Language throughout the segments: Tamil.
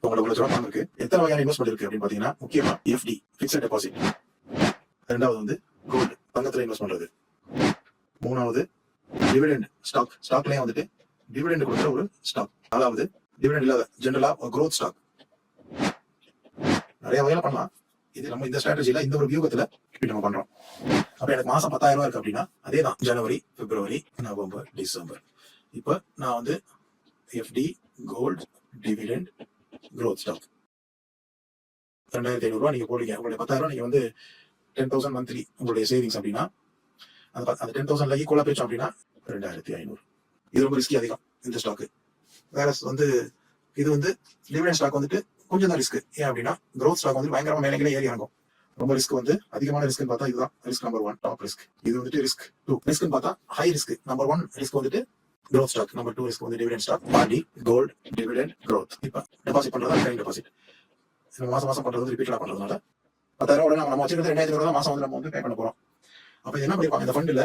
உங்களோட 1,00,000 பணம் இருக்கு. எத்தனை வகையான இன்வெஸ்ட்மெண்ட் இருக்கு அப்படின்னு பாத்தீங்கன்னா, முக்கியமா எஃப்டி பிக்ஸட் டெபாசிட், ரெண்டாவது வந்து கோல்டு தங்கத்துல இன்வெஸ்ட் பண்றது, மூணாவது டிவிடெண்ட் ஸ்டாக்லயே வந்துட்டு டிவிடெண்ட் கொடுக்குற ஒரு ஸ்டாக், நாலாவது டிவிடெண்ட் இல்லாத ஜெனரலா growth ஸ்டாக். நிறைய வகையில பண்ணலாம். இது நம்ம இந்த ஸ்ட்ராட்டஜில இந்த ஒரு வியூகத்துல இப்படி நம்ம பண்றோம். அப்ப எனக்கு மாசம் 10,000 இருக்கு அப்படின்னா அதே தான் ஜனவரி, பிப்ரவரி, நவம்பர், டிசம்பர். இப்ப நான் வந்து FD, gold, dividend, growth stock 2,500 நீங்க போடுறீங்க. உங்களுடைய 10,000 நீங்க வந்து 10,000 மந்த்லி உங்களுடைய சேவிங்ஸ் அப்படின்னா அந்த 10,000ல ஈக்குவலா பிரிச்சோம் அப்படின்னா 2,500. இது ரொம்ப ரிஸ்கி அதிகம் இந்த ஸ்டாக். வேற வந்து இது வந்து டிவிடெண்ட் ஸ்டாக் வந்துட்டு கொஞ்சம் தான் ரிஸ்க். ஏன் அப்படின்னா growth ஸ்டாக் வந்து பயங்கரமா மேலே ஏறி இறங்கும். ரொம்ப ரிஸ்க் வந்து அதிகமான ரிஸ்க்னு பார்த்தா இதுதான் ரிஸ்க் நம்பர் 1 டாப் ரிஸ்க். இது வந்துட்டு ரிஸ்க் 2 ரிஸ்க்னு பார்த்தா ஹை ரிஸ்க். நம்பர் 1 ரிஸ்க் வந்துட்டு growth ஸ்டாக், நம்பர் 2 ரிஸ்க் வந்து dividend stock, RD, gold, dividend, growth. இப்ப டெபாசிட் பண்றதா ரிகரிங் டெபாசிட். நம்ம மாசம் மாசம் பண்றது ரிப்பீட்டடா பண்றதுனால 10,000 நம்ம வச்சிருக்கிறது 2,500 மாசம் வந்து நம்ம வந்து பே பண்ண போறோம். அப்ப இது என்ன பண்ணிருப்பாங்க, இந்த ஃபண்ட்ல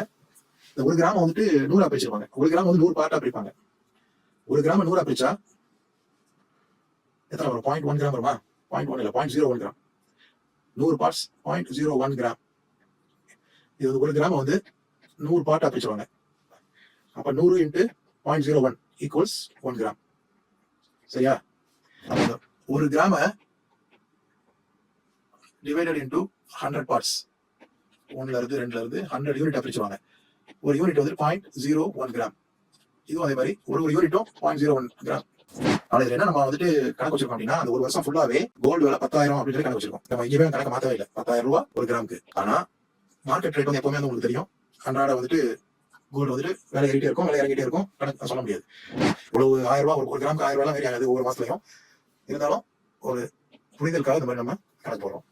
இந்த 1 கிராம் வந்துட்டு 100 பிரிச்சிருப்பாங்க. 1 கிராம் வந்து 100 பார்ட்டா பிரிப்பாங்க. 1 கிராம் 100 பிரிச்சா எத்தனை வரும்? 0.1 கிராம் வருமா? 0.1 இல்ல 0.01 கிராம். 100 parts 0.01 gram. இது வந்து 1 கிராம் வந்து 100 பார்ட்டா பிரிச்சிருவாங்க. அப்ப 100 இன்ட்டு 0.01 ஈக்குவல்ஸ் 1 கிராம். சரியா? அப்ப 1 கிராம டிவைடட் இன்டு 100 பார்ட்ஸ், 1ல இருந்து 2ல இருந்து 100 யூனிட்டா பிரிச்சுவாங்க. ஒரு யூனிட் வந்து 0.01 கிராம். இதுவும் அதே மாதிரி ஒரு யூனிட்டும் 0.01 கிராம். ஆனா இதுல என்ன நம்ம வந்துட்டு கணக்கு வச்சிருக்கோம் அப்படின்னா, அந்த ஒரு வருஷம் ஃபுல்லாவே கோல்டு விலை 10,000 அப்படின்னு கணக்கு வச்சிருக்கோம். நம்ம எங்கேயுமே கணக்கு மாத்தவே இல்லை. 10,000 ரூபாய் ஒரு கிராமுக்கு. ஆனா மார்க்கெட் ரேட் வந்து எப்பவுமே வந்து உங்களுக்கு தெரியும். அன்றாட வந்துட்டு கோல்டு வந்துட்டு விலை ஏறிட்டே இருக்கும், விலை இறங்கிட்டே இருக்கும். கணக்கு சொல்ல முடியாது. இவ்வளவு 1,000 ரூபாய் ஒரு கிராமுக்கு 1,000 ரூபாய் வேரி ஆகுது ஒவ்வொரு மாசத்துலயும். இருந்தாலும் ஒரு புரிதலுக்காக இந்த மாதிரி நம்ம கணக்கு போடுறோம்.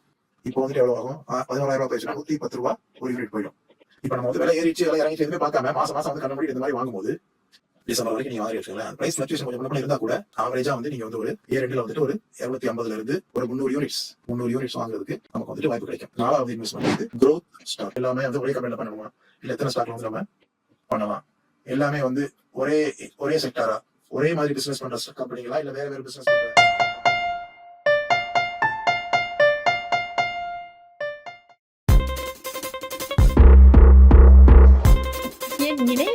இப்போ வந்துட்டு எவ்வளவு ஆகும்? 11,000 ரூபாய் போயிடுச்சுன்னா 110 ரூபாய் ஒரு யூனிட் போயிடும். இப்ப நம்ம வந்து விலை ஏறிச்சு விலை இறங்கிச்சு எதுவுமே பார்க்காம மாசம் மாசம் வந்து கண்ண இந்த மாதிரி வாங்கும்போது டிசம்பர் வரைக்கும் நீங்க வாங்கி வச்சுக்கலாம். பிரைஸ் ஃபிளக்சுவேஷன் கொஞ்சம் இருந்தா கூட ஆவரேஜா வந்து நீங்க வந்து ஒரு A2ல வந்துட்டு ஒரு 250ல இருந்து ஒரு 300 யூனிட்ஸ் வாங்குறதுக்கு நமக்கு வந்துட்டு வாய்ப்பு கிடைக்கும். 4வது இன்வெஸ்ட்மெண்ட் வந்து growth ஸ்டாக். எல்லாமே வந்து ஒரே கம்பெனில பண்ணணுமா, இல்ல எத்தனை ஸ்டாக்ல வந்து நம்ம பண்ணலாம்? எல்லாமே வந்து ஒரே செக்டாரா, ஒரே மாதிரி பிசினஸ் பண்ற கம்பெனிகளா, இல்ல வேற வேற பிசினஸ் பண்ற? என் இணைய